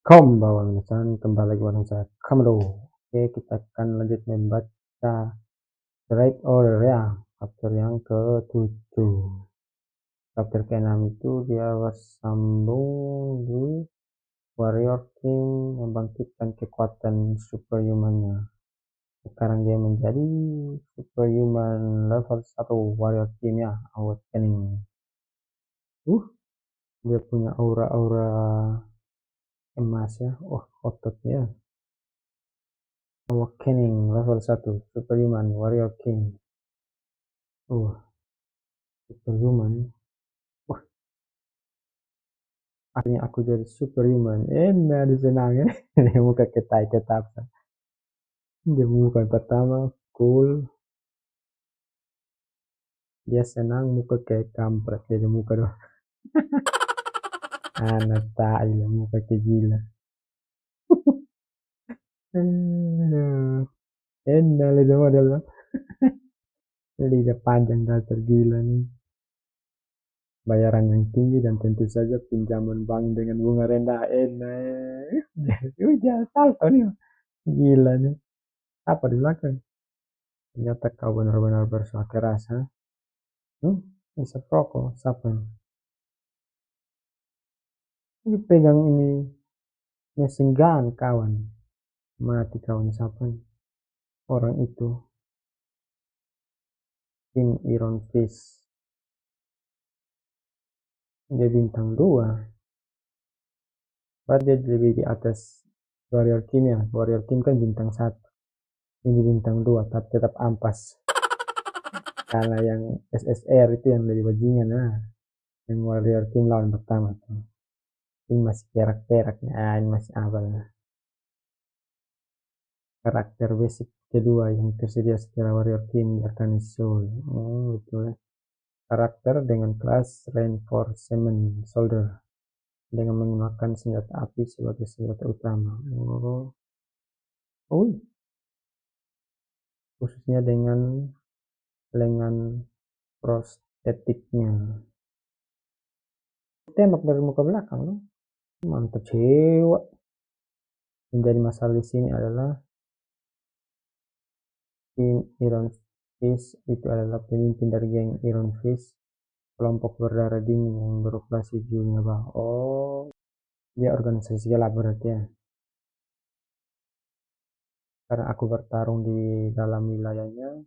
Konbanwa minasan, kembali lagi bareng saya Kamado. Oke, kita akan lanjut membaca Straight Order ya, chapter yang ke-7. Chapter ke-6 itu dia bersambung di Warrior King membangkitkan kekuatan superhuman-nya. Sekarang dia menjadi superhuman level 1 Warrior King ya, Awakening. Dia punya aura-aura emas ya, ototnya. Awakening level 1 Superhuman Warrior King. Superhuman. Wah, akhirnya aku jadi superhuman. Enak disenangin. Dia muka ketai tetap. Dia muka pertama cool. Dia senang muka kayak kampret. Jadi muka doh. Anak tai lah muka kayak gila. Enak lah dia model. Lidah panjang dasar gila nih. Bayaran yang tinggi dan tentu saja pinjaman bank dengan bunga rendah. Enak. Udah salto nih. Gila nih. Apa di belakang? Ternyata kau benar-benar bersuara keras, ha? Bisa rokok, siapa? Ini pegang ini machine gun, kawan. Mati kawan, siapa? Orang itu. King Iron Fist. Dia bintang 2. Berarti dia lebih di atas Warrior King ya. Warrior King kan bintang 1. Ini bintang 2, tapi tetap ampas. Karena yang SSR itu yang lebih bajingan, nah. Yang Warrior King lawan pertama tuh. Ini masih perak-perak, nah ini masih apa lah. Karakter basic kedua yang tersedia setelah Warrior King akan Soul. Betul ya. Karakter dengan kelas Reinforcement Soldier dengan menggunakan senjata api sebagai senjata utama. Khususnya dengan lengan prostetiknya. Tembak dari muka belakang loh. Mantap cewek. Menjadi masalah di sini adalah King Iron Fist itu adalah pemimpin dari geng Iron Fist, kelompok berdarah dingin yang beroperasi di dunia bawah. Dia organisasi gelap berarti ya. Karena aku bertarung di dalam wilayahnya,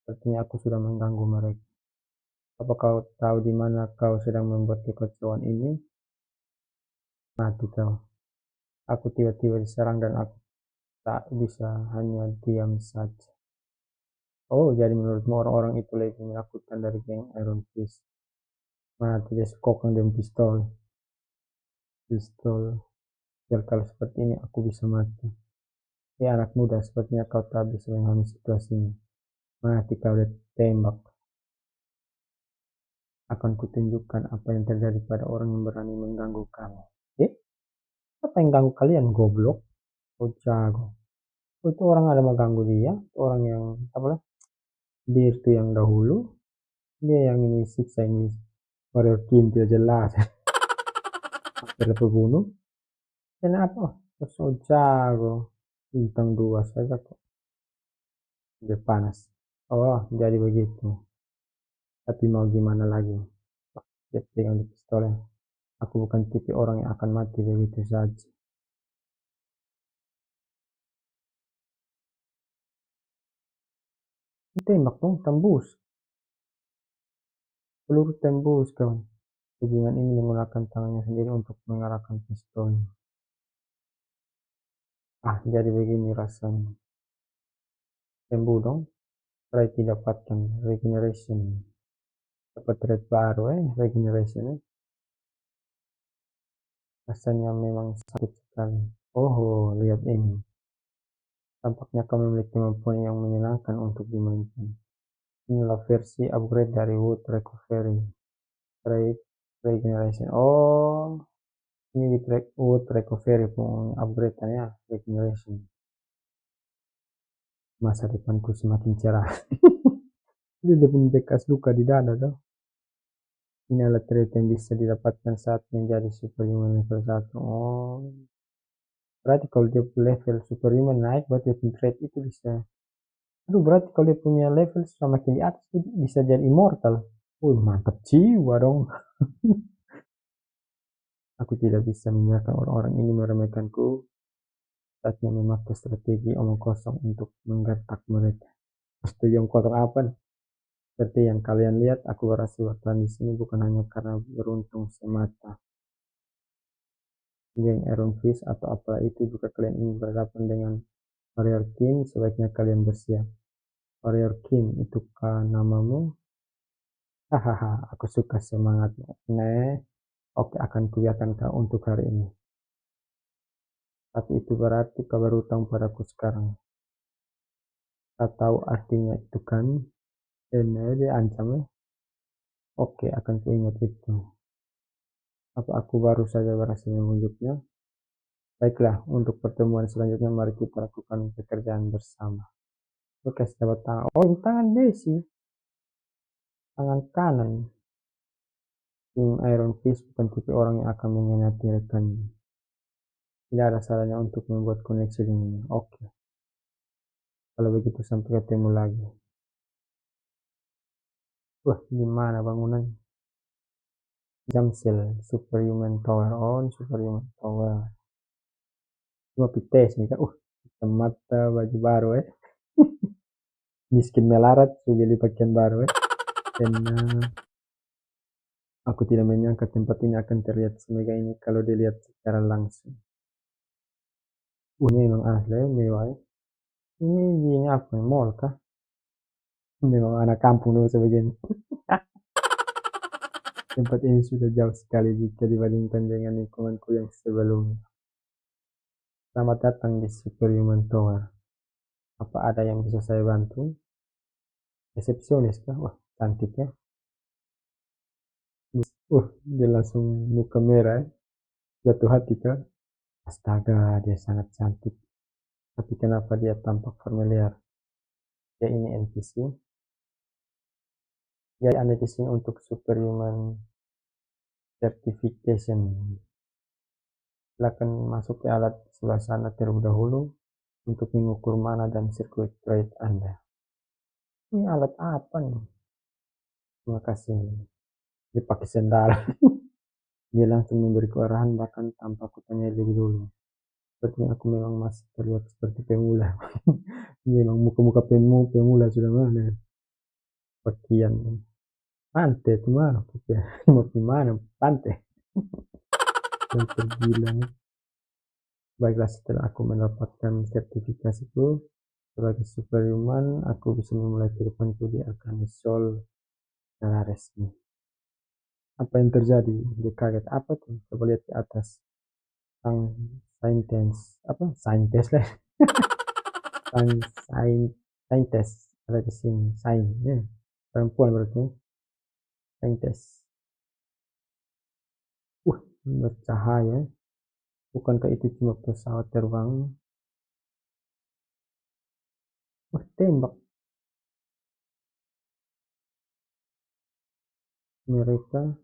sepertinya aku sudah mengganggu mereka. Apa kau tahu di mana kau sedang membuat kekacauan ini? Mati kau. Aku tiba-tiba diserang dan aku tak bisa hanya diam saja. Oh, jadi menurutmu orang-orang itu lebih menakutkan dari geng Iron Fist? Mati dia sekokang dengan pistol. Ya kalau seperti ini aku bisa mati. Ya anak muda, sepertinya kau tak bisa memahami situasinya. Mati kau ditembak. Akan kutunjukkan apa yang terjadi pada orang yang berani mengganggu kamu. Apa yang ganggu kalian, goblok? Oh jago. Itu orang ada mengganggu dia, orang yang apa lah? Dia itu yang dahulu, dia yang ini siksa ini. Warrior King dia jelas. Hampir terbunuh. Kenapa? So jago. Bintang 2 saja kok. Dia panas. Oh, jadi begitu. Tapi mau gimana lagi? Dia pegang pistolnya. Aku bukan tipe orang yang akan mati begitu saja. Tembak dong, tembus. Peluru tembus, kawan. Bajingan ini menggunakan tangannya sendiri untuk mengarahkan pistolnya. Jadi begini rasanya. Tembus dong. Try dapatkan regeneration. Dapat red baru regeneration. Rasanya memang sakit sekali. Oh, lihat ini. Tampaknya kau memiliki kemampuan yang menyenangkan untuk dimainkan. Inilah versi upgrade dari Wood Recovery. Trade Regeneration. Oh, ini Wood Recovery pun upgrade ya, Regeneration. Masa depanku semakin cerah. Dia punya bekas luka di dada tuh. Ini adalah trait yang bisa didapatkan saat menjadi superhuman level 1. Oh, berarti kalau dia level superhuman naik, berarti trait itu bisa. Aduh, berarti kalau dia punya level semakin di atas, dia bisa jadi immortal. Mantap jiwa dong. Aku tidak bisa membiarkan orang-orang ini meremehkanku. Saatnya memakai strategi omong kosong untuk menggertak mereka. Strategi omong kosong apa? Seperti yang kalian lihat, aku berhasil bertahan di sini bukan hanya karena beruntung semata. Geng Iron Fist atau apalah itu, jika kalian ingin berhadapan dengan Warrior King, sebaiknya kalian bersiap. Warrior King, itukah namamu? Hahaha, aku suka semangatmu. Oke, akan kubiarkan kau untuk hari ini. Tapi itu berarti kau berutang padaku sekarang. Kau tahu artinya itu kan? Ini dia ancamnya. Oke, akan kuingat itu. Apa aku baru saja berhasil menunjuknya? Baiklah, untuk pertemuan selanjutnya mari kita lakukan pekerjaan bersama. Oke, sahabat tangan. Oh, ini tangan Desi. Tangan kanan. King Iron Fist bukan tipe orang yang akan mengkhianati rekannya. Tidak ada salahnya untuk membuat koneksi dengannya. Oke, kalau begitu sampai ketemu lagi. Wah, gimana bangunan? Jamsil, Superhuman Tower. Oh, ini Superhuman Tower. Cuma pites nih kan. Mata baju baru Miskin melarat, sudah beli pakaian baru Dan aku tidak menyangka tempat ini akan terlihat semegah ini kalau dilihat secara langsung. Ini memang asli, mewah Ini apa? Mall kah? Memang anak kampung dulu sebegini. Tempat ini sudah jauh sekali jika dibandingkan dengan lingkunganku yang sebelumnya. Selamat datang di Superhuman Tower. Apa ada yang bisa saya bantu? Resepsionis kah? Wah, cantik ya. Dia langsung muka merah. Jatuh hati kah? Astaga, dia sangat cantik. Tapi kenapa dia tampak familiar? Ya ini NPC. Jadi NPC untuk Superhuman Certification. Silakan masuk ke alat sebelah sana terlebih dahulu untuk mengukur mana dan sirkuit trade Anda. Ini alat apa nih? Terima kasih. Dipakai sendal. Dia langsung memberiku arahan bahkan tanpa kutanya lebih dulu. Sepertinya aku memang masih terlihat seperti pemula. Memang muka-muka pemula sudah mana. Pakaian. Pantai itu mana? Mau gimana? Pantai. Yang tergila. Baiklah, setelah aku mendapatkan sertifikasiku sebagai superhuman, aku bisa memulai kehidupanku di Arcane Soul secara resmi. Apa yang terjadi? Dia kaget. Apa tuh? Coba lihat di atas. Sang saintes. Apa? Saintes lah. Sang saintes. Ada di sini. Sain. Ya. Perempuan berarti. Saintes. Bercahaya. Bukankah itu cuma pesawat terbang? Tembak. Mereka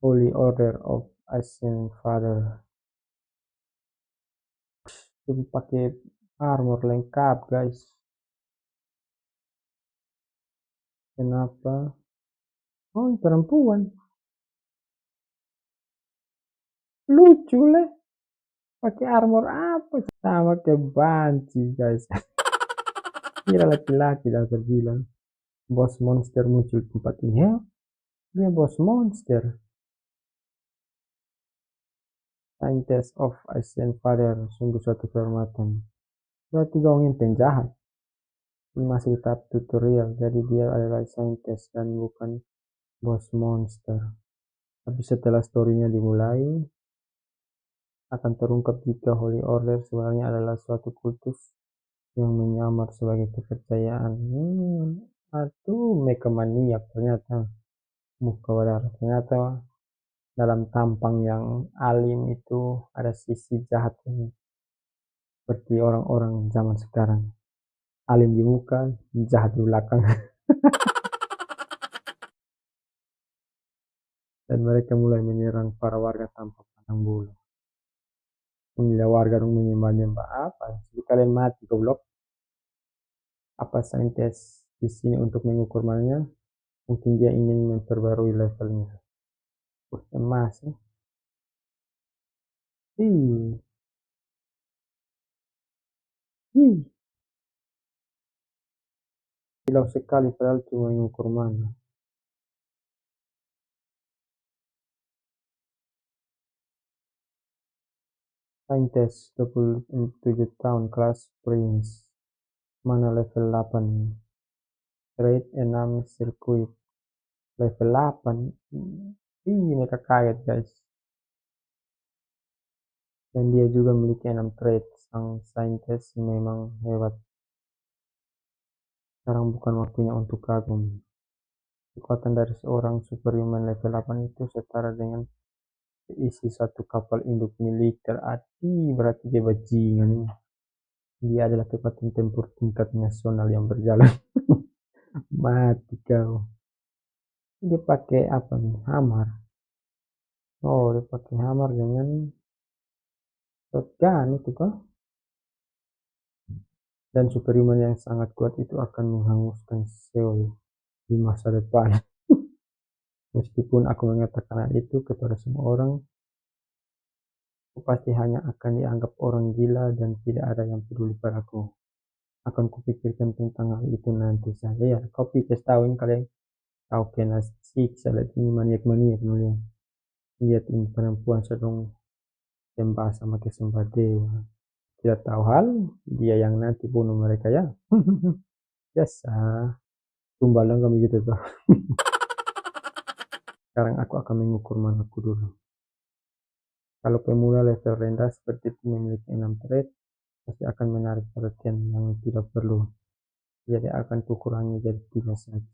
Holy Order of Ascent Father. Itu pakai armor lengkap, guys. Kenapa? Oh, perempuan. Lucu lah. Pakai armor apa? Sama kayak banci, guys. Kira laki-laki lah terbilang. Bos monster muncul tempat ini. Ya, dia bos monster. Scientist of Ascent Father. Sungguh suatu kehormatan. Berarti gongin penjahat. Ini masih tahap tutorial. Jadi dia adalah scientist dan bukan bos monster. Tapi setelah storynya dimulai, akan terungkap jika Holy Order sebenarnya adalah suatu kultus yang menyamar sebagai kepercayaan. Aduh, megamaniak ternyata. Muka badar. Ternyata dalam tampang yang alim itu ada sisi jahat ini. Seperti orang-orang zaman sekarang. Alim di muka, jahat di belakang. dan mereka mulai menyerang para warga tanpa pandang bulu. Menggila warga dong menyembah-nyembah apa? Jadi kalian mati goblok. Apa saintis di sini untuk mengukur malnya? Mungkin dia ingin memperbarui levelnya. Emas ya. Ih, ih. Silau sekali padahal cuma mengukur mana. Saintis 27 tahun kelas Prince. Mana level 8? Grade 6 sirkuit. Level 8. Ih, mereka kaget guys. Dan dia juga memiliki 6 trade. Sang saintis memang hebat. Sekarang bukan waktunya untuk kagum. Kekuatan dari seorang superhuman level 8 itu setara dengan isi satu kapal induk militer. Berarti dia bajingan. Dia adalah kekuatan tempur tingkat nasional yang berjalan. Mati kau. Dia pakai apa nih? Hammer. Oh, dia pakai hammer dengan shotgun itu kah? Dan superhuman yang sangat kuat itu akan menghanguskan Seoul di masa depan. Meskipun aku mengatakan hal itu kepada semua orang, aku pasti hanya akan dianggap orang gila dan tidak ada yang peduli padaku. Akan kupikirkan tentang hal itu nanti saja. Ya, kau pikir tahun kalian kau kena siksa lihat ini maniak-maniak mulia. Lihat ini perempuan sedang sembah sama kesembah dewa. Tidak tahu hal, dia yang nanti bunuh mereka ya. Biasa, tumbalan kami gitu tuh. Sekarang aku akan mengukur manaku dulu. Kalau pemula level rendah seperti itu memiliki 6 trade, pasti akan menarik perhatian yang tidak perlu. Jadi akan kukurangi jadi 3 saja.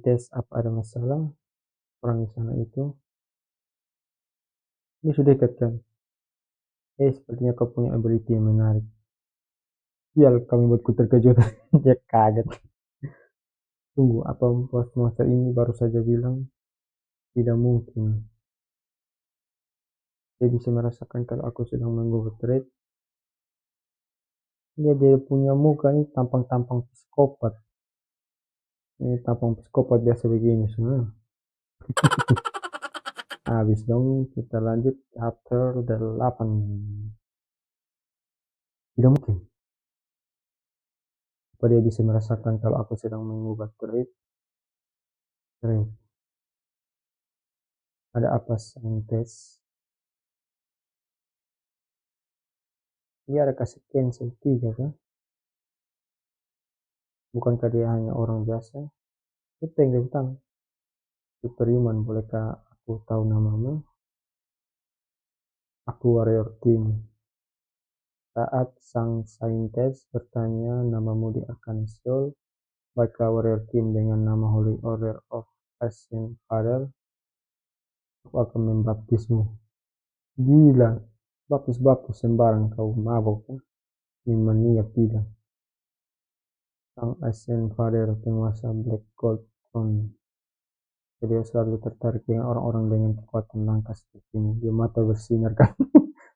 Tes apa ada masalah? Orang di sana itu. Ini sudah dekat kan? Sepertinya kau punya ability yang menarik. Sial, kami buatku terkejut. Dia kaget. Tunggu, apa monster ini baru saja bilang? Tidak mungkin. Dia bisa merasakan kalau aku sedang mengubah trade. Dia punya muka ini tampang-tampang psikopat. Ini tampang psikopat biasa begini semua. Habis dong, kita lanjut chapter 8. Tidak mungkin. Apa dia bisa merasakan kalau aku sedang mengubah trade? Ada apa saintis? Dia ada kasih cancel 3 kan? Bukankah dia hanya orang biasa? Itu yang dia bilang. Superhuman, bolehkah aku tahu namamu? Aku warrior king. Saat sang saintis bertanya namamu di Arkansas, baiklah warrior king dengan nama Holy Order of Ascent Father, aku akan membaptismu. Gila, baptis-baptis sembarang kau mabok kan? Ini maniak gila. Sang Ascent Father penguasa Black Gold Throne. Jadi dia selalu tertarik dengan orang-orang dengan kekuatan langka seperti ini. Dia mata bersinar kan?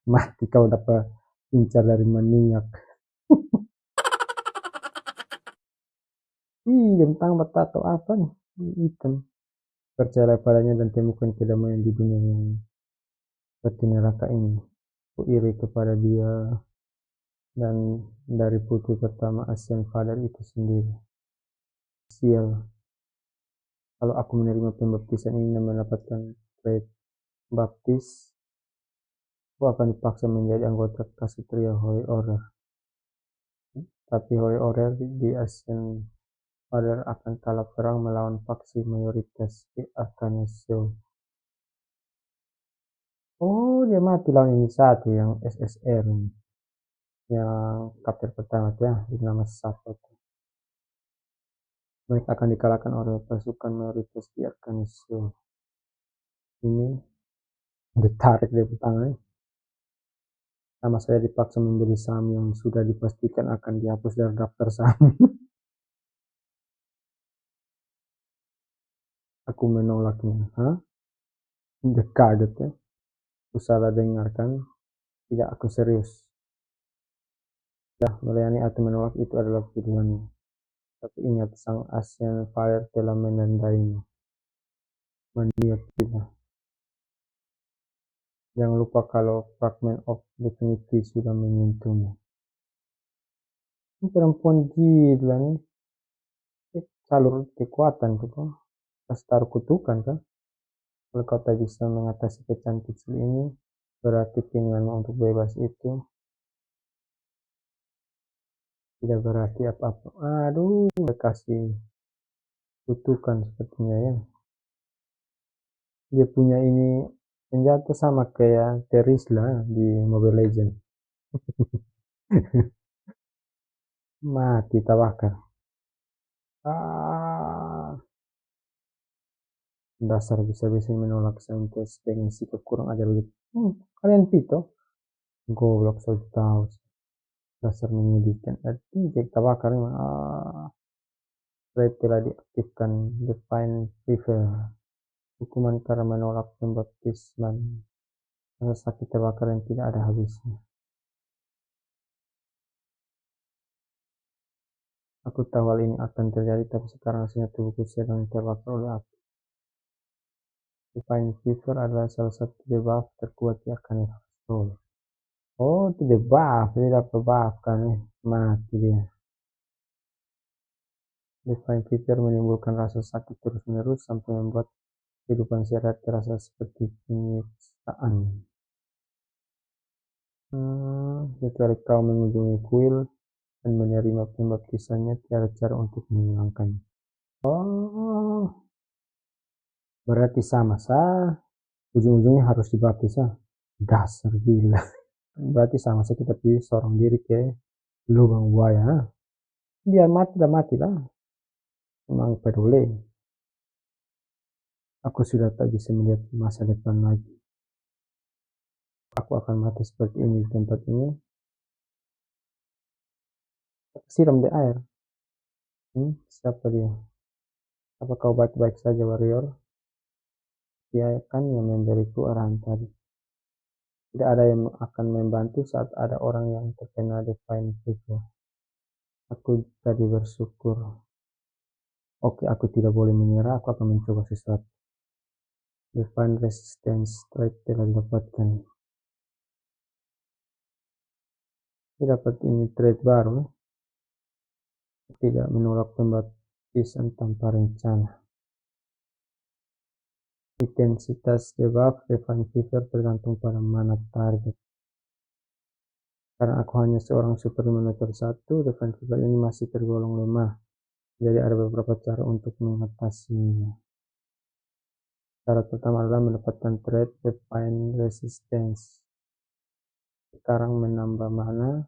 Mati kau dapat incar dari maniak. Tentang bertato apa nih? Hitam. Percaya padanya dan temukan kedamaian di dunia yang seperti neraka ini. Aku iri kepada dia dan dari putri pertama Asian Father itu sendiri. Sial. Kalau aku menerima pembaptisan ini dan mendapatkan grade baptis, aku akan dipaksa menjadi anggota Kasatria Holy Order. Tapi Holy Order di Asian Father akan kalah perang melawan faksi mayoritas di Afghanistan. Oh, dia mati lawan ini satu yang SSR ini. Yang kapten pertama ya, bernama Safot. Mereka akan dikalahkan oleh pasukan mayoritas di Afghanistan. Ini ditarik dari tangannya. Sama saya dipaksa membeli saham yang sudah dipastikan akan dihapus dari daftar saham. Aku menolaknya. Hah? Dia kaget ya. Aku salah dengarkan. Tidak, aku serius. Ya, melayani atau menolak itu adalah pilihanmu. Tapi ingat, sang Asian Fire telah menandaimu. Mendiak kita. Jangan lupa kalau fragment of definity sudah menyentuhmu. Ini perempuan gila nih. Salur kekuatan tuh kan. Kasih taruh kutukan kan. Kalau kau tak bisa mengatasi pecahan kecil ini, berarti keinginanmu untuk bebas itu tidak berarti apa-apa. Aduh, udah kasih kutukan sepertinya ya. Dia punya ini senjata sama kayak Terisla di Mobile Legends. Mati tawakal. Ah, dasar bisa-bisa menolak saintis dengan sikap kurang ajar begitu. Kalian pito, goblok so tahu. Dasar menyedihkan. Jadi tawakal memang. Red telah diaktifkan. Define Fever. Hukuman karena menolak pembaptisman. Rasa sakit terbakar yang tidak ada habisnya. Aku tahu hal ini akan terjadi, tapi sekarang rasanya tubuhku sedang terbakar oleh api. Divine Fever adalah salah satu debuff terkuat di Arcane Soul. Oh, itu debuff, dia dapat buff kan ya. Mati dia. Divine Fever menimbulkan rasa sakit terus-menerus sampai membuat kehidupan sehat terasa seperti penyiksaan. Kecuali kau mengunjungi kuil dan menerima pembaptisannya, tiada cara untuk menghilangkannya. Oh, berarti sama sah. Ujung-ujungnya harus dibaptis sah. Dasar gila. Berarti sama sah kita pilih seorang diri ke lubang buaya. Biar mati lah. Memang peduli. Aku sudah tak bisa melihat masa depan lagi. Aku akan mati seperti ini di tempat ini. Siram di air. Siapa dia? Apa kau baik-baik saja, warrior? Dia kan yang memberiku arahan tadi. Tidak ada yang akan membantu saat ada orang yang terkena Divine Fever. Aku tadi bersyukur. Oke, aku tidak boleh menyerah. Aku akan mencoba sesuatu. Divine Resistance Trait telah didapatkan. Dia dapat ini trait baru. Tidak menolak pembaptisan tanpa rencana. Intensitas debuff Divine Fever tergantung pada mana target. Karena aku hanya seorang super monitor 1, Divine Fever ini masih tergolong lemah. Jadi ada beberapa cara untuk mengatasinya. Cara pertama adalah mendapatkan trait Divine Resistance. Sekarang menambah mana?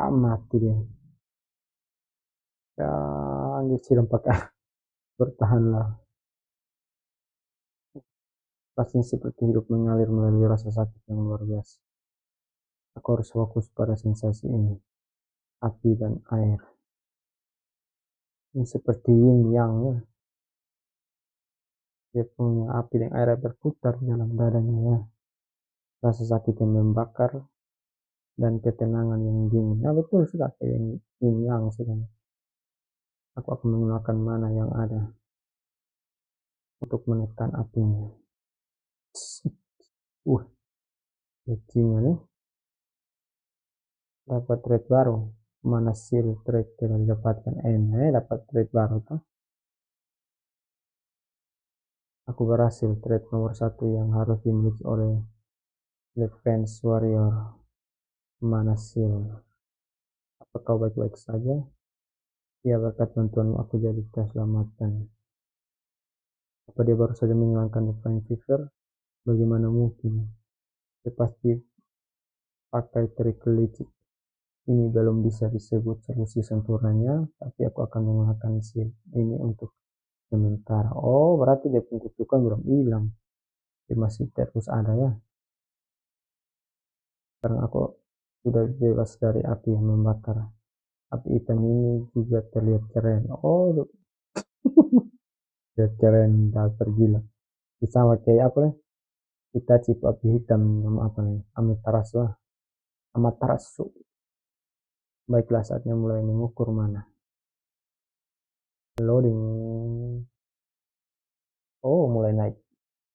Mati dia. Ya, disiram pakai. Bertahanlah. Rasanya seperti hidup mengalir melalui rasa sakit yang luar biasa. Aku harus fokus pada sensasi ini. Api dan air. Ini seperti yin yang ya. Dia punya api dan air berputar dalam dadanya ya. Rasa sakit yang membakar dan ketenangan yang dingin. Nah betul sudah kayak yin yang sudah. Aku akan menggunakan mana yang ada untuk menekan apinya. Lucunya nih. Dapat trait baru. Mana seal trait telah didapatkan. Dapat trait baru tuh. Aku berhasil trait nomor 1 yang harus dimiliki oleh Defense Warrior. Mana seal. Apa kau baik-baik saja? Ya, berkat bantuanmu aku jadi terselamatkan. Apa dia baru saja menghilangkan Divine Fever? Bagaimana mungkin? Dia pasti pakai trik licik. Ini belum bisa disebut solusi sempurnanya, tapi aku akan menggunakan shield ini untuk sementara. Oh, berarti dia kutukan belum hilang. Dia masih terus ada ya. Karena aku sudah bebas dari api yang membakar. Api hitam ini juga terlihat keren. Oh, terlihat keren, dasar gila. Sama kayak apa nih? Kita chip api hitam sama apa nih? Amaterasu. Amaterasu. Baiklah, saatnya mulai mengukur mana. Loading. Oh, mulai naik.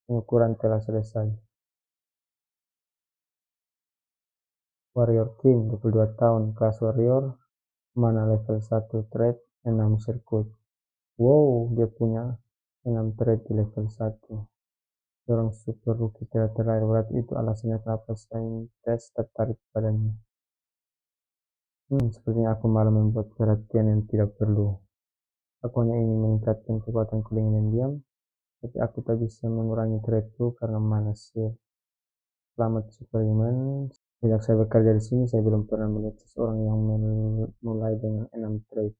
Pengukuran telah selesai. Warrior King, 22 tahun, kelas warrior, mana level 1 trade, 6 sirkuit. Wow, dia punya 6 trade di level 1. Seorang super rookie terakhir, berarti itu alasannya kenapa saintis tertarik padanya. Sepertinya aku malah membuat perhatian yang tidak perlu. Aku hanya ingin meningkatkan kekuatanku dengan diam, tapi aku tak bisa mengurangi tradeku karena manas ya. Selamat Superhuman. Sejak saya bekerja di sini, saya belum pernah melihat seseorang yang mulai dengan 6 trade.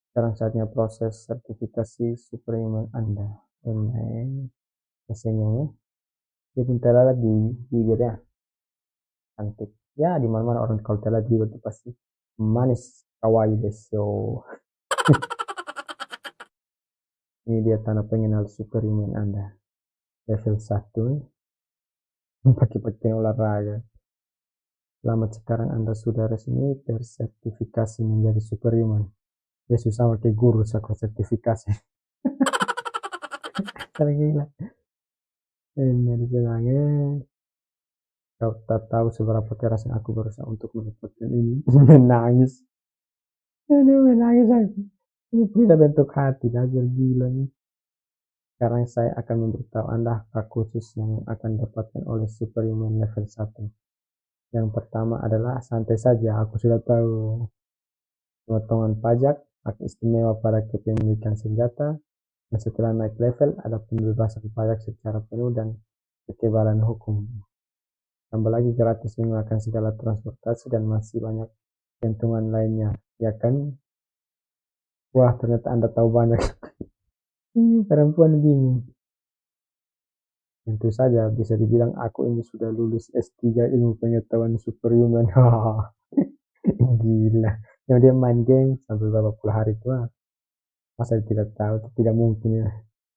Sekarang saatnya proses sertifikasi Superhuman Anda. Dan biasanya dia pun terlihat di bibirnya cantik. Ya, di mana-mana orang kalau terlihat di itu pasti manis, kawaii desu. Ini dia tanda pengenal Superhuman Anda. Level 1, pakai olahraga. Selamat, sekarang Anda sudah resmi tersertifikasi menjadi superhuman. Ya susah pakai guru aku sertifikasi. Tergila. Ini bilangnya kau tak tahu seberapa keras aku berusaha untuk mendapatkan ini. Menangis. Ini menangis aku. Ini tidak bentuk hati, dasar gila nih. Sekarang saya akan memberitahu Anda hak khusus yang akan dapatkan oleh superhuman level 1. Yang pertama adalah santai saja, aku sudah tahu. Pemotongan pajak, hak istimewa pada kepemilikan senjata, dan setelah naik level ada pembebasan pajak secara penuh dan kekebalan hukum. Tambah lagi gratis menggunakan segala transportasi dan masih banyak keuntungan lainnya. Ya kan? Wah, ternyata Anda tahu banyak. Perempuan bingung. Tentu saja bisa dibilang aku ini sudah lulus S3 ilmu pengetahuan superhuman. Gila. Yang dia main game sampai berapa puluh hari itu. Masa tidak tahu? Tidak mungkin ya.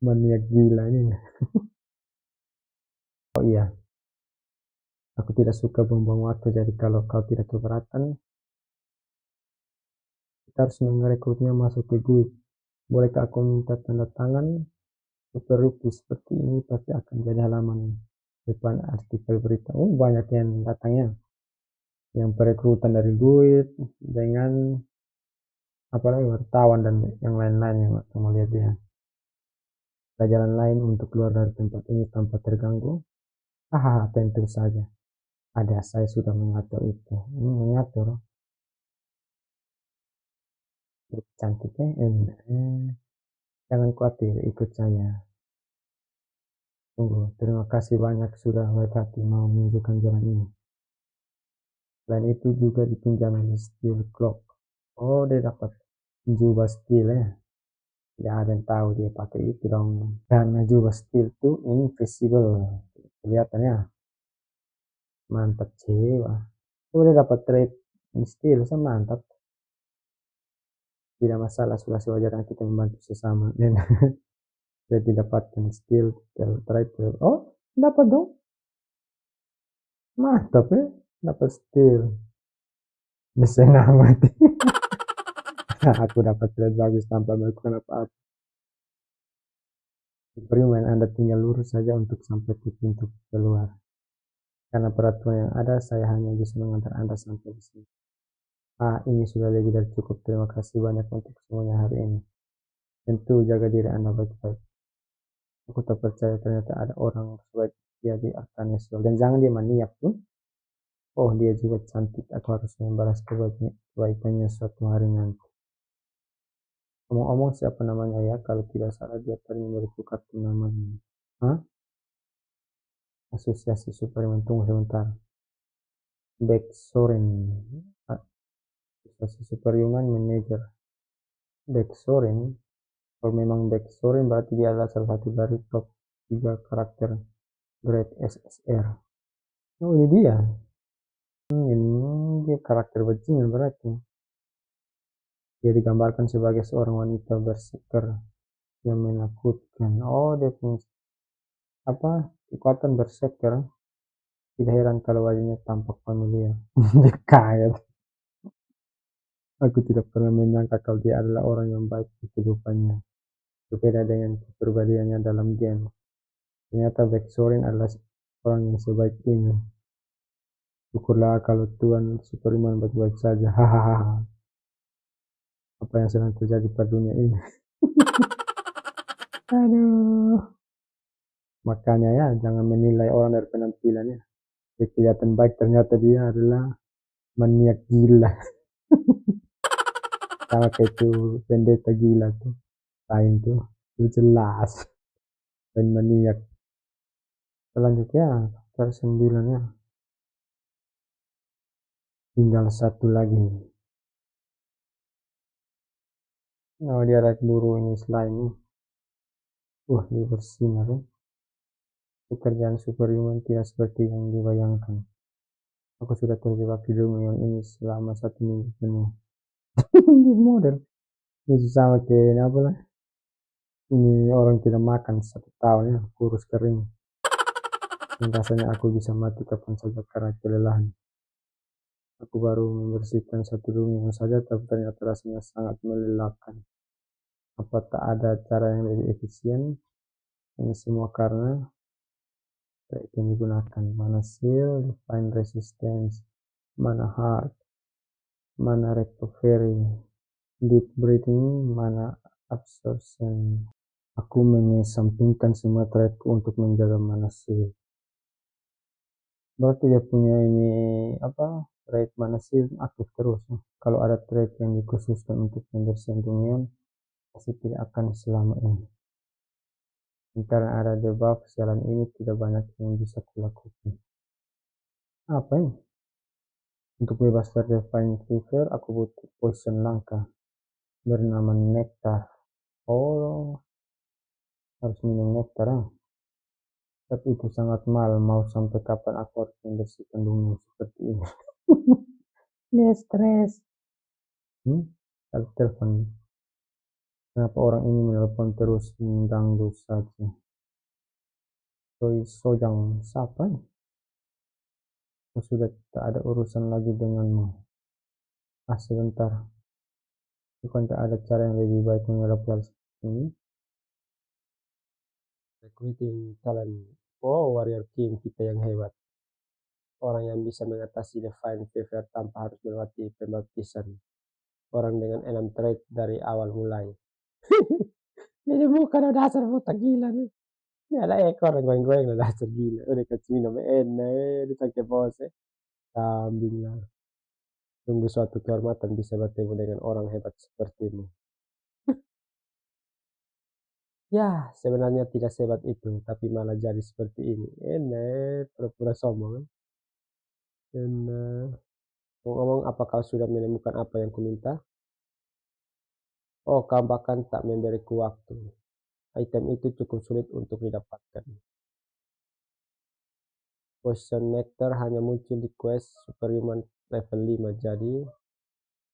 Maniak gila ini. Oh iya, aku tidak suka buang-buang waktu. Jadi kalau kau tidak keberatan, kita harus merekrutnya masuk ke guild. Bolehkah aku minta tanda tangan? Super rookie seperti ini pasti akan jadi halaman depan artikel berita. Oh, banyak yang datangnya. Yang perekrutan dari guild dengan apalagi wartawan dan yang lain-lain yang aku melihat dia. Ada jalan lain untuk keluar dari tempat ini tanpa terganggu? Hahaha, tentu saja. Ada, saya sudah mengatur itu. Ini mengatur. Cantiknya. Jangan khawatir, ikut saya. Tunggu, terima kasih banyak sudah baik hati mau menunjukkan jalan ini. Selain itu juga dipinjami steel clock. Oh, dia dapat jubah steel ya. Tidak ada yang tahu dia pakai itu dong. Karena jubah steel itu invisible. Kelihatannya mantap jiwa. Oh, dia dapat trade steel, mantap. Tidak masalah, sudah sewajarnya kita membantu sesama. Saya didapatkan steel trade. Oh, dapat dong. Mantap ya, dapat steel. Bisa mati. Aku dapat trade bagus tanpa melakukan apa-apa. Superman, Anda tinggal lurus saja untuk sampai ke pintu keluar. Karena peraturan yang ada, saya hanya bisa mengantar Anda sampai di sini. Ini sudah lebih dari cukup. Terima kasih banyak untuk semuanya hari ini. Tentu jaga diri Anda baik-baik. Aku tak percaya ternyata ada orang sebaik dia di Arkansas. Dan jangan dia maniak pun. Oh, dia juga cantik. Aku harus membalas kebaikannya suatu hari nanti. Omong-omong, siapa namanya ya? Kalau tidak salah dia tadi memberiku kartu namanya. Hah? Asosiasi Superman. Tunggu sebentar. Backsorin. Asosiasi Superhuman Manager. Backsorin. Kalau memang Backsorin berarti dia adalah salah satu dari top 3 karakter Great SSR. Oh, ini dia. Ini dia karakter bajingan berarti. Dia digambarkan sebagai seorang wanita berseker yang menakutkan. Oh, dia punya apa kekuatan berseker. Tidak heran kalau wajahnya tampak familiar. Dia kaya. Aku tidak pernah menyangka kalau dia adalah orang yang baik di kehidupannya. Berbeda dengan kepribadiannya dalam game. Ternyata Backsorin adalah orang yang sebaik ini. Syukurlah kalau Tuhan Superman baik-baik saja. Hahaha. Apa yang sedang terjadi pada dunia ini? Aduh. Makanya ya, jangan menilai orang dari penampilannya. Dia kelihatan baik, ternyata dia adalah maniak gila. Sama kayak itu pendeta gila tuh. Lain tuh. Itu jelas. Dan maniak. Selanjutnya, chapter 9 ya. Tinggal satu lagi. Oh, dia lihat buru ini slime. Wah, dia bersinar ya. Pekerjaan superhuman tidak seperti yang dibayangkan. Aku sudah terjebak di dunia ini selama 1 minggu penuh. Ini model. Ini sama kayak apa lah. Ini orang tidak makan 1 tahun ya, kurus kering. Dan rasanya aku bisa mati kapan saja karena kelelahan. Aku baru membersihkan 1 dunia saja, tapi ternyata rasanya sangat melelahkan. Apa tak ada cara yang lebih efisien? Ini semua karena trik yang digunakan. Mana seal, define resistance, mana heart, mana recovery, deep breathing, mana absorption. Aku mengesampingkan semua track untuk menjaga mana seal. Berarti dia punya ini apa trade mana sih aktif terus ya. Kalau ada trade yang dikhususkan untuk pembersihan dunia pasti tidak akan selama ini. Dan karena ada debuff sialan ini tidak banyak yang bisa kulakukan. Apa ini? Untuk bebas dari Divine Fever aku butuh poison langka bernama Nectar. Oh, harus minum Nectar ah. Tapi itu sangat mahal. Mau sampai kapan aku harus membersihkan dunia seperti ini? Dia stres. Telepon. Kenapa orang ini menelpon terus mengganggu saja? Choi Sojang, siapa? Aku sudah tak ada urusan lagi denganmu. Ah, sebentar. Bukan tak ada cara yang lebih baik mengelak hal seperti ini? Recruiting talent. Oh, warrior king kita yang hebat. Orang yang bisa mengatasi Divine Fever tanpa harus melewati pembaptisan. Orang dengan 6 trait dari awal mulai. Ini bukan dasar buta gila nih. Ini ada ekor goyang-goyang na dasar gila. Udah kasih minum enak. Di pakai pose. Kambing lah. Tunggu suatu kehormatan bisa bertemu dengan orang hebat sepertimu. Ya, sebenarnya tidak sehebat itu, tapi malah jadi seperti ini. Enak, pura-pura sombong. Enak. Ngomong apa kau sudah menemukan apa yang kuminta? Oh, kau bahkan tak memberiku waktu. Item itu cukup sulit untuk didapatkan. Poison Nectar hanya muncul di quest Superhuman level 5, jadi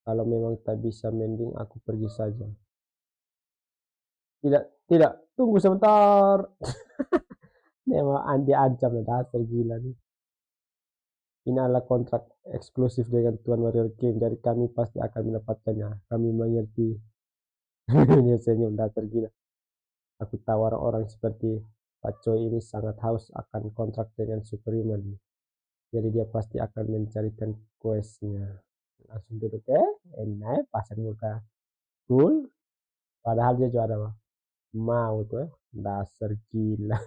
kalau memang tak bisa mending aku pergi saja. Tidak, tidak, tunggu sebentar. Dia mau diancam dasar gila nih. Ini adalah kontrak eksklusif dengan Tuan Warrior Game, jadi kami pasti akan mendapatkannya. Kami mengerti. Dia senyum dasar gila. Aku tahu orang-orang seperti Pak Choi ini sangat haus akan kontrak dengan Superhuman. Jadi dia pasti akan mencarikan questnya. Langsung duduk enak, pasang muka. Cool. Padahal dia juga ada mau tuh dasar gila.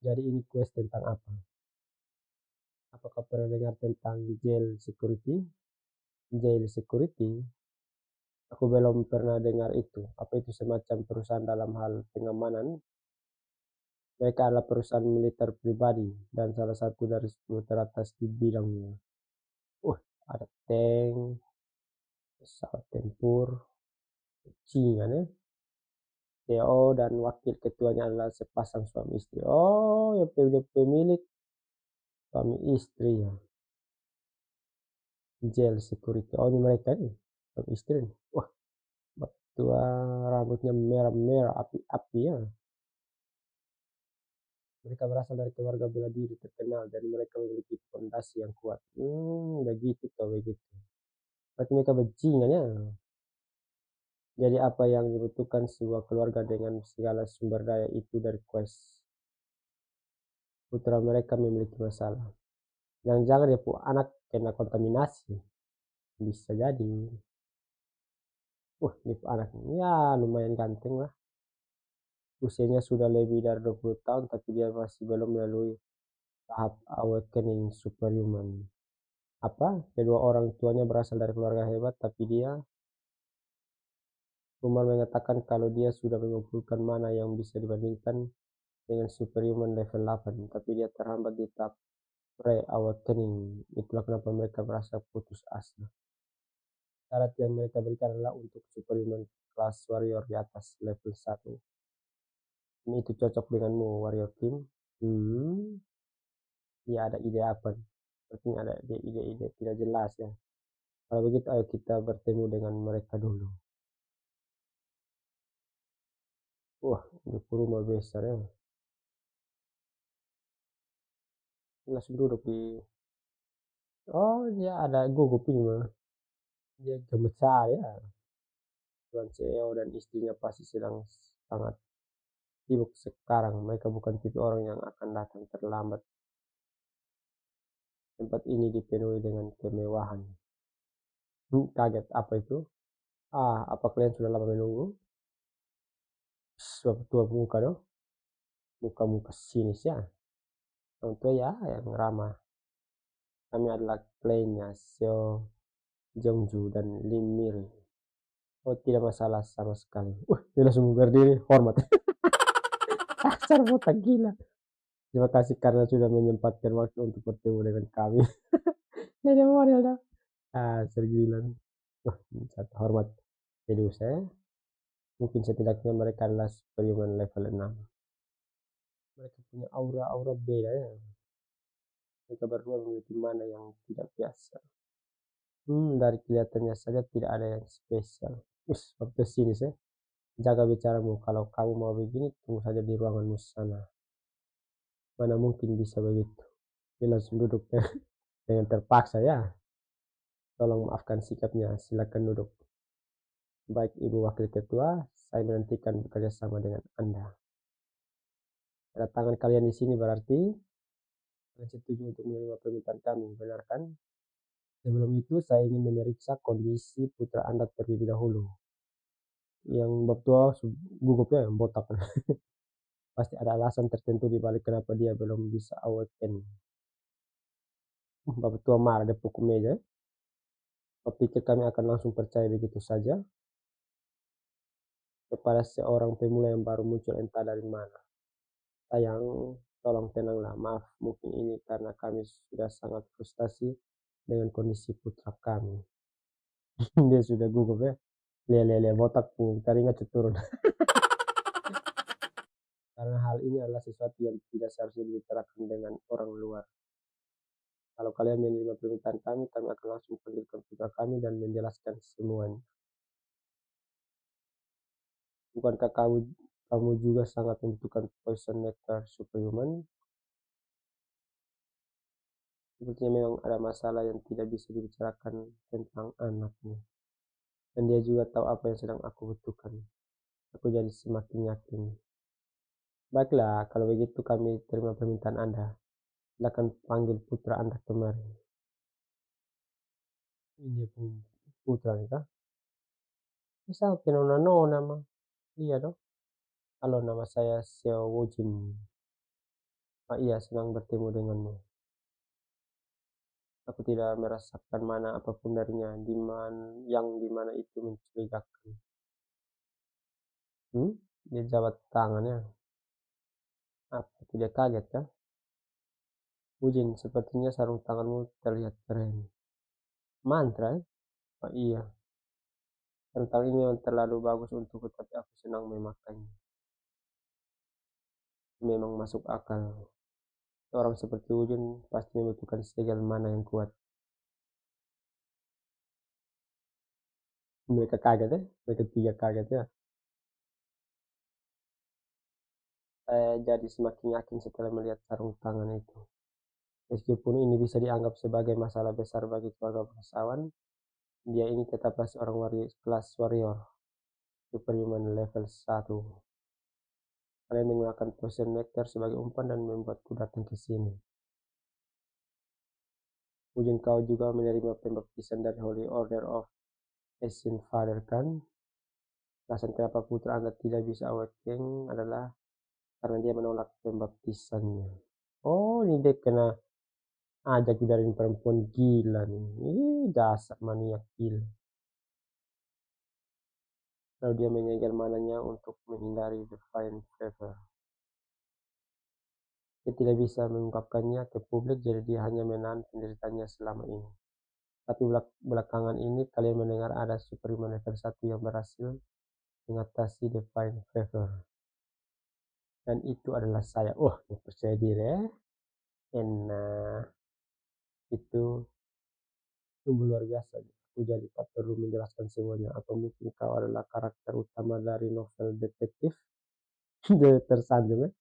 Jadi ini quest tentang apa? Apakah pernah dengar tentang jail security? Jail security? Aku belum pernah dengar itu. Apa itu semacam perusahaan dalam hal pengamanan? Mereka adalah perusahaan militer pribadi dan salah satu dari 10 teratas di bidangnya. Ada tank, pesawat tempur, Cina nih. CEO dan wakil ketuanya adalah sepasang suami istri. Oh, yang pemilik suami istri ya. jail security. Oh, ini mereka nih, suami istri nih. Wah, tua rambutnya merah-merah, api-api ya. Mereka berasal dari keluarga bela diri terkenal dan mereka memiliki fondasi yang kuat. Begitu toh begitu. Berarti mereka bajingan ya. Jadi apa yang dibutuhkan sebuah keluarga dengan segala sumber daya itu dari Quest. Putra mereka memiliki masalah. Jangan-jangan dia punya anak kena kontaminasi. Bisa jadi. Dia punya anak. Ya, lumayan ganteng lah. Usianya sudah lebih dari 20 tahun, tapi dia masih belum melalui tahap awakening superhuman. Apa? Kedua orang tuanya berasal dari keluarga hebat, tapi dia Umar mengatakan kalau dia sudah mengumpulkan mana yang bisa dibandingkan dengan superhuman level 8, tapi dia terhambat di tahap pre-awakening. Itulah kenapa mereka merasa putus asa. Syarat yang mereka berikan adalah untuk superhuman kelas warrior di atas level 1. Ini itu cocok denganmu, warrior Kim? Ya, ada ide apa? Sepertinya ada ide-ide tidak jelas ya. Kalau begitu, ayo kita bertemu dengan mereka dulu. Wah, ini rumah besar ya. Langsung duduk di. Oh, dia ada gugup ini mah. Dia gemetar ya. Tuan CEO dan istrinya pasti sedang sangat sibuk sekarang. Mereka bukan tipe orang yang akan datang terlambat. Tempat ini dipenuhi dengan kemewahan. Kaget, apa itu? Apa kalian sudah lama menunggu? Suatu tua muka dong. Muka-muka sinis ya. Orang tua ya yang ramah. Kami adalah kliennya Seo Jongju dan Lim Miri. Oh, tidak masalah sama sekali. Dia langsung berdiri, hormat. Dasar botak gila. Terima kasih karena sudah menyempatkan waktu untuk bertemu dengan kami. Jadi model dah. Sergila. Satu hormat. Jadi saya, mungkin setidaknya mereka adalah superhuman level 6. Mereka punya aura-aura beda ya. Mereka berdua memiliki mana yang tidak biasa. Dari kelihatannya saja tidak ada yang spesial. Waktu sini saya. Jaga bicaramu. Kalau kamu mau begini, tunggu saja di ruanganmu sana. Mana mungkin bisa begitu. Dia langsung duduk ya. Dengan terpaksa ya. Tolong maafkan sikapnya. Silakan duduk. Baik Ibu Wakil Ketua, saya menantikan bekerja sama dengan Anda. Kedatangan kalian di sini berarti kalian setuju untuk menerima permintaan kami, benar kan? Sebelum itu, saya ingin memeriksa kondisi putra Anda terlebih dahulu. Yang bab tua gugupnya yang botak. Pasti ada alasan tertentu di balik kenapa dia belum bisa awaken. Bab tua marah dia pukul meja. Kau pikir kami akan langsung percaya begitu saja kepada seorang pemula yang baru muncul entah dari mana? Sayang, tolong tenanglah. Maaf, mungkin ini karena kami sudah sangat frustasi dengan kondisi putra kami. Dia sudah gugup ya. Lihat botak pun, taringat turun. Karena hal ini adalah sesuatu yang tidak seharusnya dibicarakan dengan orang luar. Kalau kalian menerima permintaan kami akan langsung panggilkan putra kami dan menjelaskan semuanya. Bukankah kamu juga sangat membutuhkan poison nectar superhuman? Sepertinya memang ada masalah yang tidak bisa dibicarakan tentang anaknya. Dan dia juga tahu apa yang sedang aku butuhkan. Aku jadi semakin yakin. Baiklah, kalau begitu kami terima permintaan Anda. Silakan panggil putra Anda kemari. Ini pun putra nih kah? Bisa nona mah. Iya dong. Halo, nama saya Xiao Wojin. Iya, senang bertemu denganmu. Aku tidak merasakan mana apapun darinya, yang dimana itu mencurigakan. Dia jabat tangannya. Apa tidak kaget kah? Wujin, sepertinya sarung tanganmu terlihat keren. Mantra? Iya. Sarung ini memang terlalu bagus untukku, tapi aku senang memakainya. Memang masuk akal. Orang seperti Wujin pasti membutuhkan segel mana yang kuat. Mereka kaget ya, mereka tiga kaget ya. Saya jadi semakin yakin setelah melihat sarung tangan itu. Meskipun ini bisa dianggap sebagai masalah besar bagi keluarga bangsawan, dia ini tetaplah seorang kelas warrior, superhuman level 1. Kalian menggunakan potion nectar sebagai umpan dan membuatku datang ke sini. Ujung kau juga menerima pembaptisan dari Holy Order of Ashen Father kan? Alasan kenapa putra Anda tidak bisa awakening adalah karena dia menolak pembaptisannya. Oh, ini dia kena ajak dari perempuan gila nih. Ih, dasar maniak gila. Lalu dia menyegel mananya untuk menghindari Divine Favor. Dia tidak bisa mengungkapkannya ke publik, jadi dia hanya menahan penderitaannya selama ini. Tapi belakangan ini kalian mendengar ada Superhuman level 1 yang berhasil mengatasi Divine Favor. Dan itu adalah saya. Oh, percaya diri ya. Enak. Itu sungguh luar biasa. Aku jadi tak perlu menjelaskan semuanya. Atau mungkin kau adalah karakter utama dari novel detektif. Dia tersanjung ya.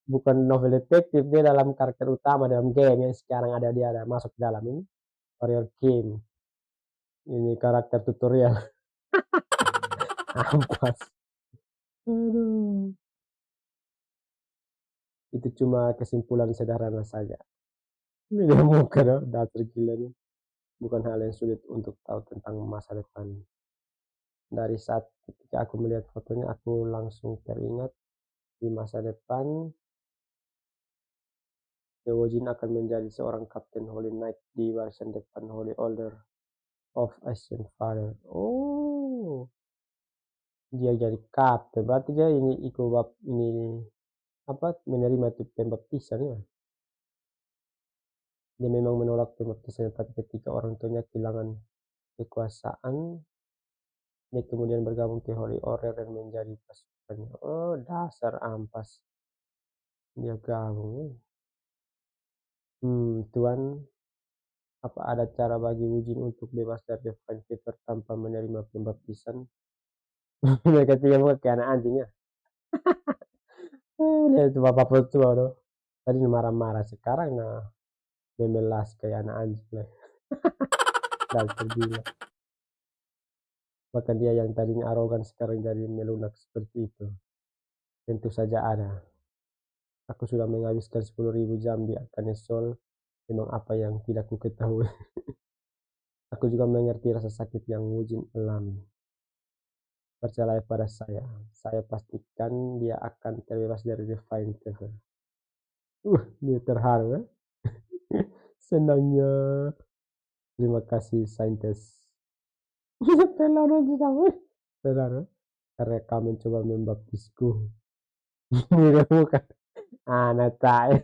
Bukan novel detektif, dia dalam karakter utama dalam game yang sekarang dia ada masuk dalam ini. Warrior Game. Ini karakter tutorial. Ampas. Aduh. Itu cuma kesimpulan sederhana saja. Ini dia muka dong, dasar gila nih. Bukan hal yang sulit untuk tahu tentang masa depan. Dari saat ketika aku melihat fotonya, aku langsung teringat di masa depan, Theogene akan menjadi seorang Kapten Holy Knight di barisan depan Holy Order of Ashen Father. Oh, dia jadi kapten. Berarti dia ini ikut ini apa menerima itu pembaptisan ya. Dia memang menolak pembaptisan, tapi ketika orang tuanya kehilangan kekuasaan, dia kemudian bergabung ke Holy Order dan menjadi pasukannya. Oh, dasar ampas. Dia gabung. Tuan, apa ada cara bagi Wujin untuk bebas dari Divine Fever tanpa menerima pembaptisan? Mereka tiga muka kayak anak anjing ya. Dia itu bapak tua tuh. Tadi marah-marah, sekarang nah memelas kayak anak anjing lah. Dan tergila. Maka dia yang tadinya arogan sekarang jadi melunak seperti itu. Tentu saja ada. Aku sudah menghabiskan 10.000 jam di Arkanesol. Memang apa yang tidak ku ketahui. Aku juga mengerti rasa sakit yang Wujin alami. Percaya pada saya. Saya pastikan dia akan terbebas dari Divine Fever. Dia terharu ya. Senangnya. Terima kasih saintis. Pelon aja sama. Terharu. Karena kamu mencoba membaptisku. Ini bukan anak tai.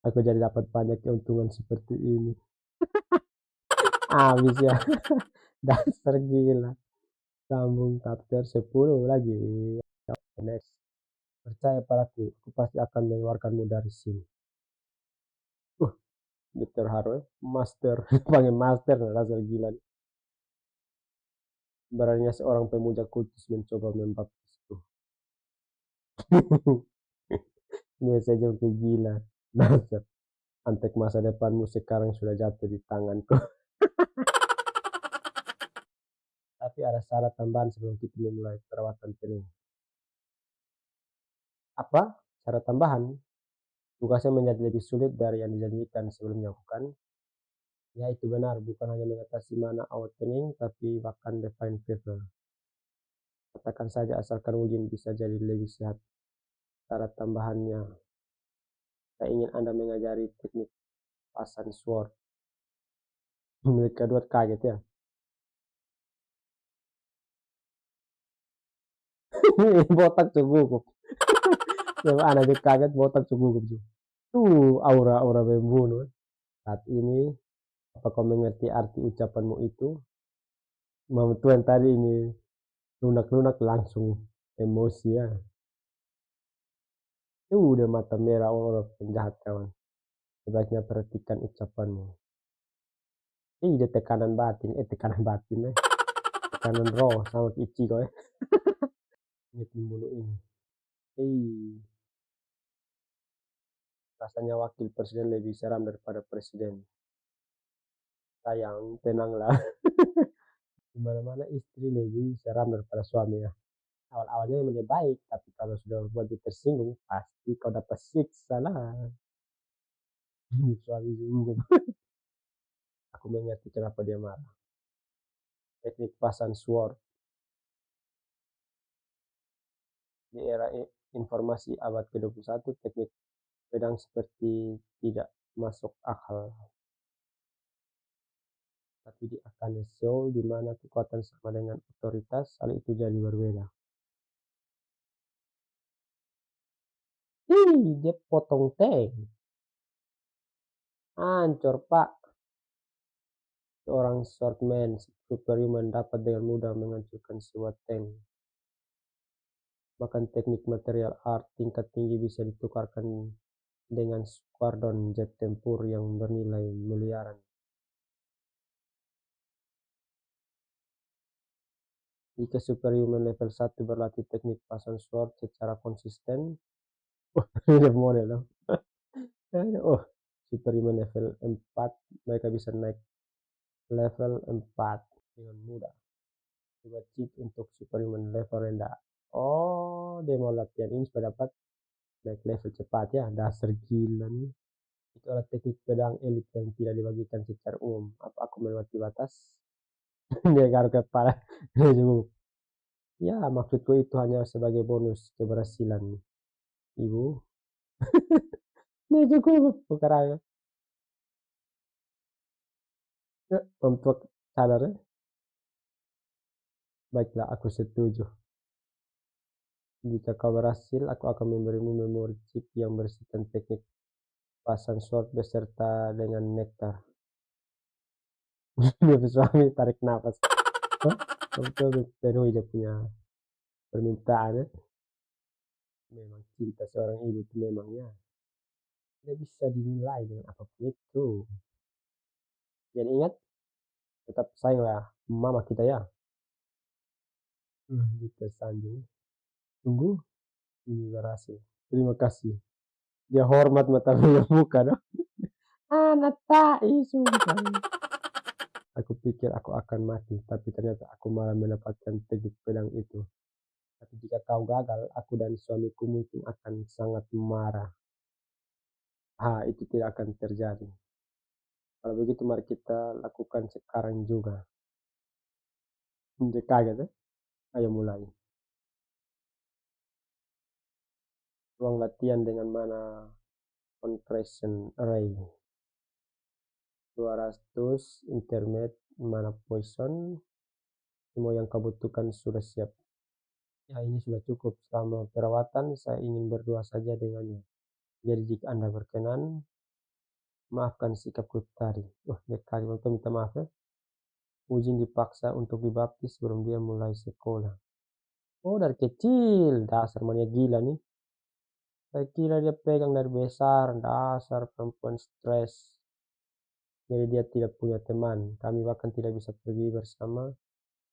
Aku jadi dapat banyak keuntungan seperti ini. Habis ya. Dasar gila. Sambung chapter 10 lagi. Next. Percaya padaku, aku pasti akan mengeluarkanmu dari sini. Dr. Harwe, master, panggil master, dasar gila. Beraninya seorang pemuja kultus mencoba membaptisku. Ini saja gila. Dasar. Antek masa depanmu sekarang sudah jatuh di tanganku. Tapi ada syarat tambahan sebelum kita memulai perawatan penuh. Apa? Syarat tambahan? Tugasnya menjadi lebih sulit dari yang dijanjikan sebelumnya, bukan? Ya, itu benar. Bukan hanya mengatasi mana awakening, tapi bahkan Divine Fever. Katakan saja asalkan Wujin bisa jadi lebih sehat. Syarat tambahannya, saya ingin Anda mengajari teknik pasang sword. Mereka dua kaget ya. Botak cukup. Coba anak kaget botak cukup. Tuh aura-aura membunuh. Saat ini, apa kau mengerti arti ucapanmu itu? Mama Tuhan tadi ini lunak-lunak langsung emosi ya. Udah mata merah orang penjahat kawan. Sebaiknya perhatikan ucapanmu. Dia tekanan batin ya. Kanan raw sama Ichigo ya. Ini pembunuh ini. Hei, rasanya wakil presiden lebih seram daripada presiden. Sayang, tenanglah. Di mana-mana istri lebih seram daripada suami ya. Awal-awalnya memang dia baik, tapi kalau sudah buat dia tersinggung, pasti kau dapat siksa lah. Suami sungguh. Aku mengerti kenapa dia marah. Teknik pasang sword di era informasi abad ke-21, teknik pedang seperti tidak masuk akal. Tapi di Akane Show, di mana kekuatan sama dengan otoritas, hal itu jadi berbeda. Dia potong tank. Hancur, Pak. Seorang swordman superhuman dapat dengan mudah menghancurkan sebuah tank. Bahkan teknik material art tingkat tinggi bisa ditukarkan dengan skuadron jet tempur yang bernilai miliaran. Jika superhuman level 1 berlatih teknik pasang sword secara konsisten, ini model dong. Oh, superhuman level 4, mereka bisa naik level 4 dengan mudah. Coba cheat untuk superhuman level rendah. Oh, dia mau latihan ini supaya dapat naik level cepat ya. Dasar gila nih. Itu adalah teknik pedang elit yang tidak dibagikan secara umum. Apa aku melewati batas? Dia garuk kepala. Ya, maksudku itu hanya sebagai bonus keberhasilan. Ibu, dia cukup. Bukan untuk sadar ya. Baiklah, aku setuju. Jika kau berhasil, aku akan memberimu memori chip yang berisikan teknik pasang sword beserta dengan nektar. Dia suami tarik nafas. Hah? Betul penuhi dia punya permintaan ya. Memang cinta seorang ibu itu memangnya tidak bisa dinilai dengan apapun itu. Jadi ingat, tetap sayanglah mama kita ya. Kita sanjung. Tunggu, ini berhasil. Terima kasih. Dia hormat mata muka dong. Anak tak isu. Aku pikir aku akan mati, tapi ternyata aku malah mendapatkan teknik pedang itu. Tapi jika kau gagal, aku dan suamiku mungkin akan sangat marah. Itu tidak akan terjadi. Kalau begitu mari kita lakukan sekarang juga. Dia kaget ya. Ayo mulai. Ruang latihan dengan mana compression array. 200 internet mana poison. Semua yang kau butuhkan sudah siap. Ya, ini sudah cukup. Selama perawatan saya ingin berdua saja dengannya. Jadi jika Anda berkenan, maafkan sikapku tadi. Dia kaget untuk minta maaf ya. Ujin dipaksa untuk dibaptis sebelum dia mulai sekolah. Oh, dari kecil. Dasar mania gila nih. Saya kira dia pegang dari besar. Dasar perempuan stres. Jadi dia tidak punya teman. Kami bahkan tidak bisa pergi bersama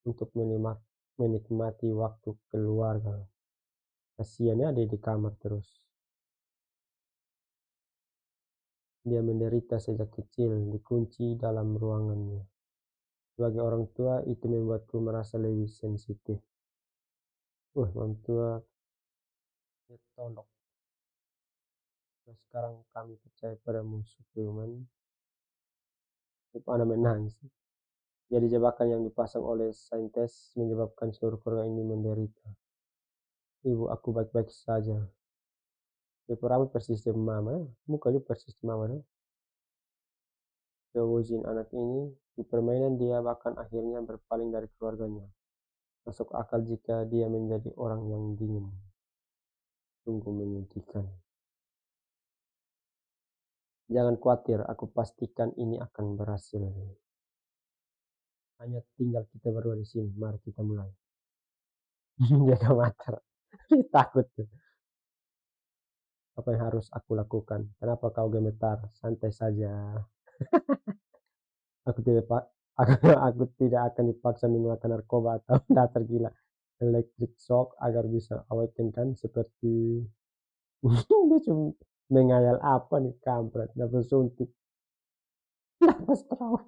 untuk menikmati waktu keluarga. Kasihan ya dia di kamar terus. Dia menderita sejak kecil, dikunci dalam ruangannya. Sebagai orang tua, itu membuatku merasa lebih sensitif. Orang tua dia tolong. Sekarang kami percaya padamu, Superman. Anda menangis. Jadi jebakan yang dipasang oleh saintis menyebabkan seluruh keluarga ini menderita. Ibu aku baik-baik saja. Dia rambut persis dengan mama ya. Muka juga persis dengan mama ya. Jin anak ini, di permainan dia bahkan akhirnya berpaling dari keluarganya. Masuk akal jika dia menjadi orang yang dingin. Sungguh menyedihkan. Jangan khawatir, aku pastikan ini akan berhasil. Hanya tinggal kita berdua di sini. Mari kita mulai. Dia gemetar. Takut tuh. Apa yang harus aku lakukan? Kenapa kau gemetar? Santai saja. Aku tidak Aku tidak akan dipaksa menggunakan narkoba atau data gila electric shock agar bisa awakenkan seperti dia cuma mengayal apa nih kampret, dapat suntik, dapat stroke.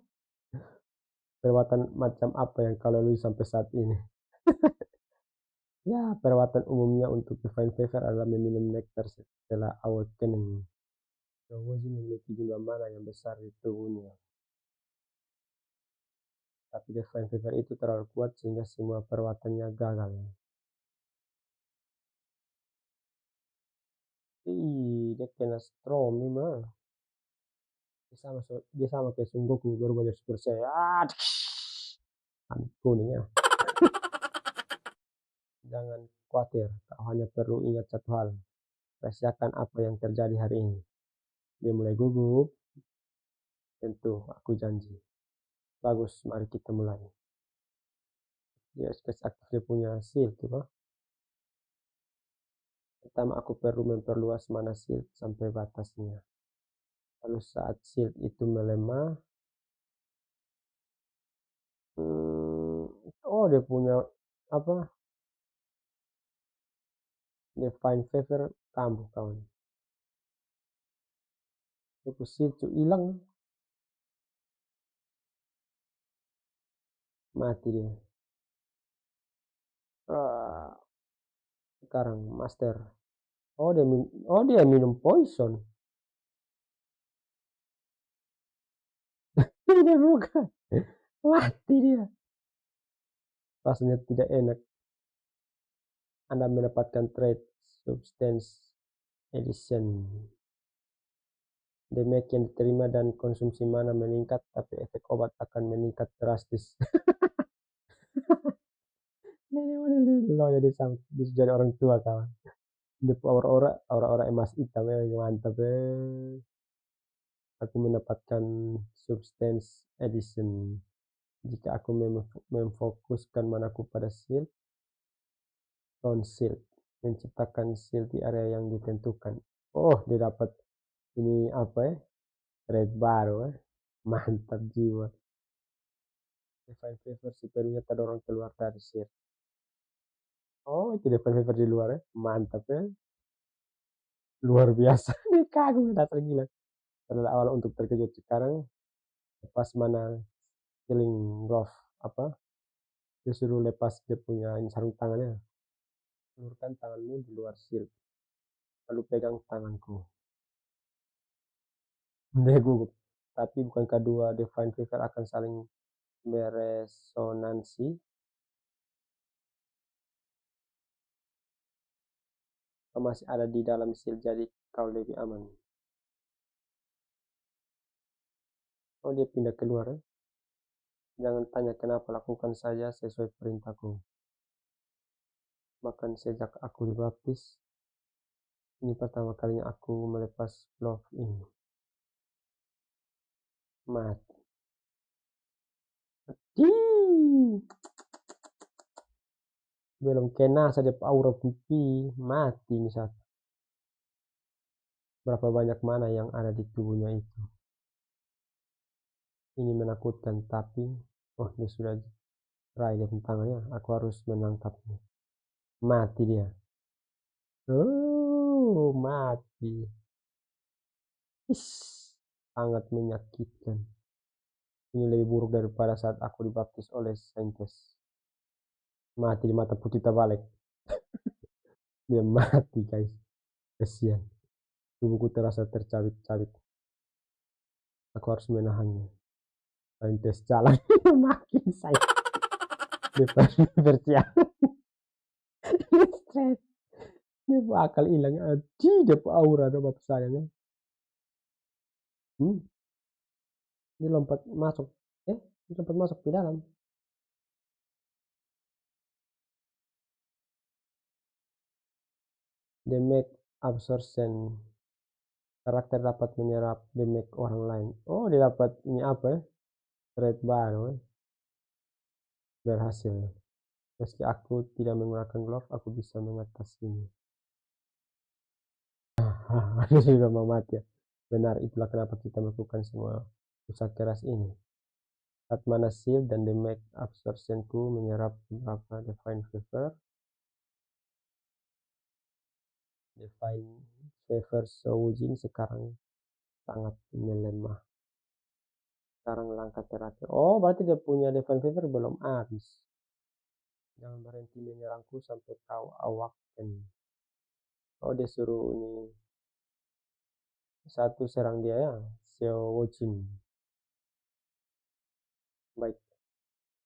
Perawatan macam apa yang kau lalui sampai saat ini? Ya, perawatan umumnya untuk divine fever adalah meminum nektar setelah awakening. Rowozi memiliki jumlah mana yang besar di tubuhnya, tapi divine fever itu terlalu kuat sehingga semua perawatannya gagal. Dia kena strom nih mah. Dia sama kayak Son Goku baru belajar Super Saiyan. Kuning ya. Jangan khawatir, kau hanya perlu ingat satu hal. Rahasiakan apa yang terjadi hari ini. Dia mulai gugup. Tentu, aku janji. Bagus, mari kita mulai. Dia aktif dia punya shield tuh, Pak. Pertama aku perlu memperluas mana shield sampai batasnya. Lalu saat shield itu melemah, oh dia punya apa? Divine Fever kambuh kawan. Itu shield tuh hilang, mati dia. Sekarang master. Oh dia minum poison. Tidak bukan. Mati dia. Rasanya tidak enak. Anda mendapatkan trade substance edition. Damage yang diterima dan konsumsi mana meningkat, tapi efek obat akan meningkat drastis. Lo jadi orang tua kawan. Di aura-aura emas hitam ya, mantap ya. Aku mendapatkan substance edition. Jika aku memfokuskan manaku pada shield, shield menciptakan shield di area yang ditentukan. Oh, dia dapat ini apa ya? Red baru ya. Mantap jiwa. Divine Fever sepenuhnya terdorong keluar dari shield. Oh, itu Divine Fever di luar ya. Mantap ya. Luar biasa. Dia kagum dasar gila. Adalah awal untuk terkejut. Sekarang lepas mana killing glove apa? Dia suruh lepas dia punya sarung tangannya. Ulurkan tanganmu di luar shield. Lalu pegang tanganku. Dia gugup. Tapi bukankah dua Divine Fever akan saling beresonansi? Kau masih ada di dalam shield, jadi kau lebih aman. Oh, dia pindah keluar ya? Jangan tanya kenapa, lakukan saja sesuai perintahku. Bahkan sejak aku dibaptis, ini pertama kalinya aku melepas glove ini. Mati. Belum kena saja aura pipi, mati nih satu. Berapa banyak mana yang ada di tubuhnya itu. Ini menakutkan, tapi oh dia sudah try dia tangannya. Aku harus menangkapnya. Mati dia. Oh, mati. Ish, sangat menyakitkan. Ini lebih buruk daripada saat aku dibaptis oleh saintes. Mati di mata putih terbalik. Dia mati guys. Kesian. Tubuhku terasa tercabik-cabik. Aku harus menahannya. Saintes jalan makin saya. Depan berjalan. Stres. Dia bakal hilang. Dia aura ada bapak sayangnya. Dia lompat masuk. Dia lompat masuk di dalam. Damage absorption. Karakter dapat menyerap damage orang lain. Oh, dia dapat ini apa ya? Trade baru ya. Berhasil. Meski aku tidak menggunakan glove, aku bisa mengatasinya. Aku sudah mau mati ya. Benar, itulah kenapa kita melakukan semua usaha keras ini. Saat mana shield dan damage absorptionku menyerap beberapa Divine Favor Shojin sekarang sangat melemah. Sekarang langkah terakhir. Oh, berarti dia punya Divine Favor belum habis. Jangan berhenti menyerangku sampai kau awaken. Oh, dia suruh ini satu serang dia ya, Shojin. Baik,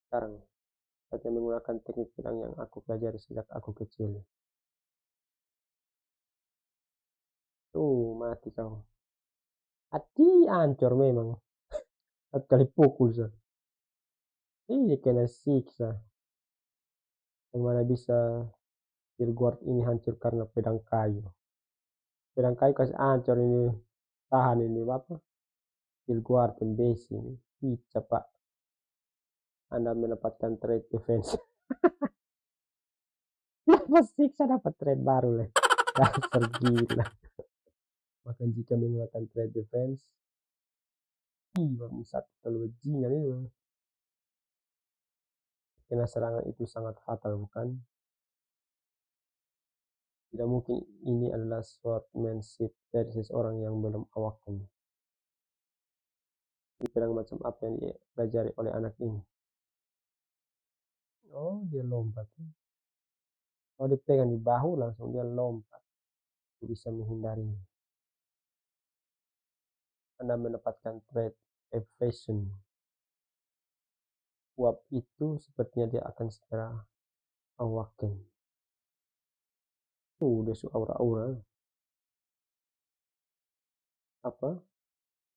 sekarang saya menggunakan teknik pedang yang aku pelajari sejak aku kecil. Tuh, mati kau. Hati hancur memang. Satu kali pukul sah. Iya, kena siksa. Yang mana bisa Silguard ini hancur karena pedang kayu. Pedang kayu kasih hancur ini. Tahan ini apa? Silguard dan base ini. Bisa pak. Anda mendapatkan trade defense. Dapat siksa dapat trade baru lah. Dasar gila. Bahkan jika menggunakan trade defense. Satu terlalu bajingan ini. Karena serangan itu sangat fatal bukan? Tidak mungkin ini adalah swordmanship dari seseorang yang belum awaken. Ini pedang macam apa yang dipelajari oleh anak ini? Oh, dia lompat. Oh, dipegang di bahu langsung dia lompat. Bisa menghindarinya. Anda mendapatkan trade evasion. Uap itu sepertinya dia akan segera awaken. Udah su aura-aura. Apa?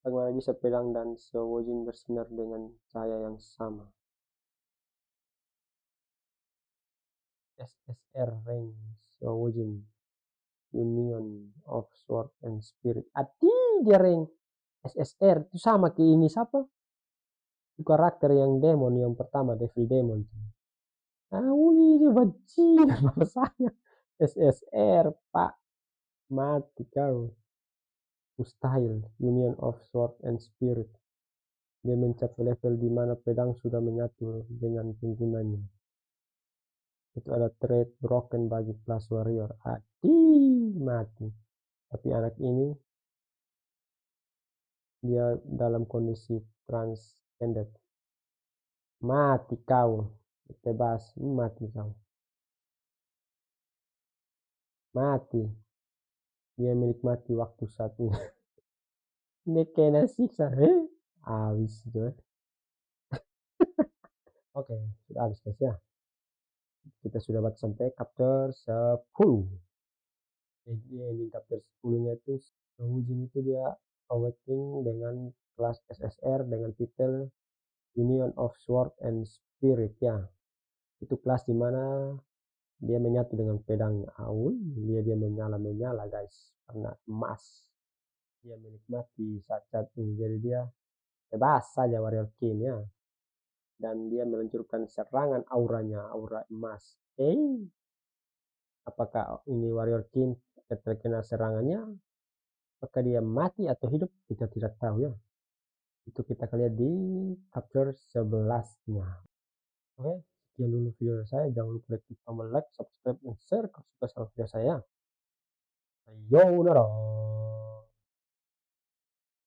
Bagaimana bisa pedang dan Shojin bersinar dengan cahaya yang sama? SSR rank Shojin Union of Sword and Spirit. Ati dia rank SSR itu sama kayak ini siapa? Itu karakter yang demon yang pertama Devil Demon. Ini bajingan bahasanya. SSR pak, mati kau. Mustahil. Union of Sword and Spirit. Dia mencapai level di mana pedang sudah menyatu dengan penggunanya. Itu ada trait broken bagi class warrior. Mati. Tapi anak ini dia dalam kondisi transcended. Mati kau. Bebas, mati kau. Mati. Dia menikmati waktu saat ini. Ini kena siksa. Habis itu. Oke, sudah habis guys ya. Kita sudah buat sampai chapter 10. Jadi di chapter 10-nya itu Shojin itu dia awakening dengan kelas SSR dengan titel Union of Sword and Spirit ya. Itu kelas dimana dia menyatu dengan pedang Aul. Dia menyala guys karena emas. Dia menikmati saat-saat ini. Jadi dia bebas saja warrior king ya. Dan dia meluncurkan serangan auranya, aura emas. Apakah ini warrior king terkena serangannya? Apakah dia mati atau hidup? Kita tidak tahu ya. Itu kita akan lihat di chapter 11-nya. Oke, sekian dulu video saya. Jangan lupa klik tombol like, subscribe, dan share kalau suka sama video saya. Sayonara.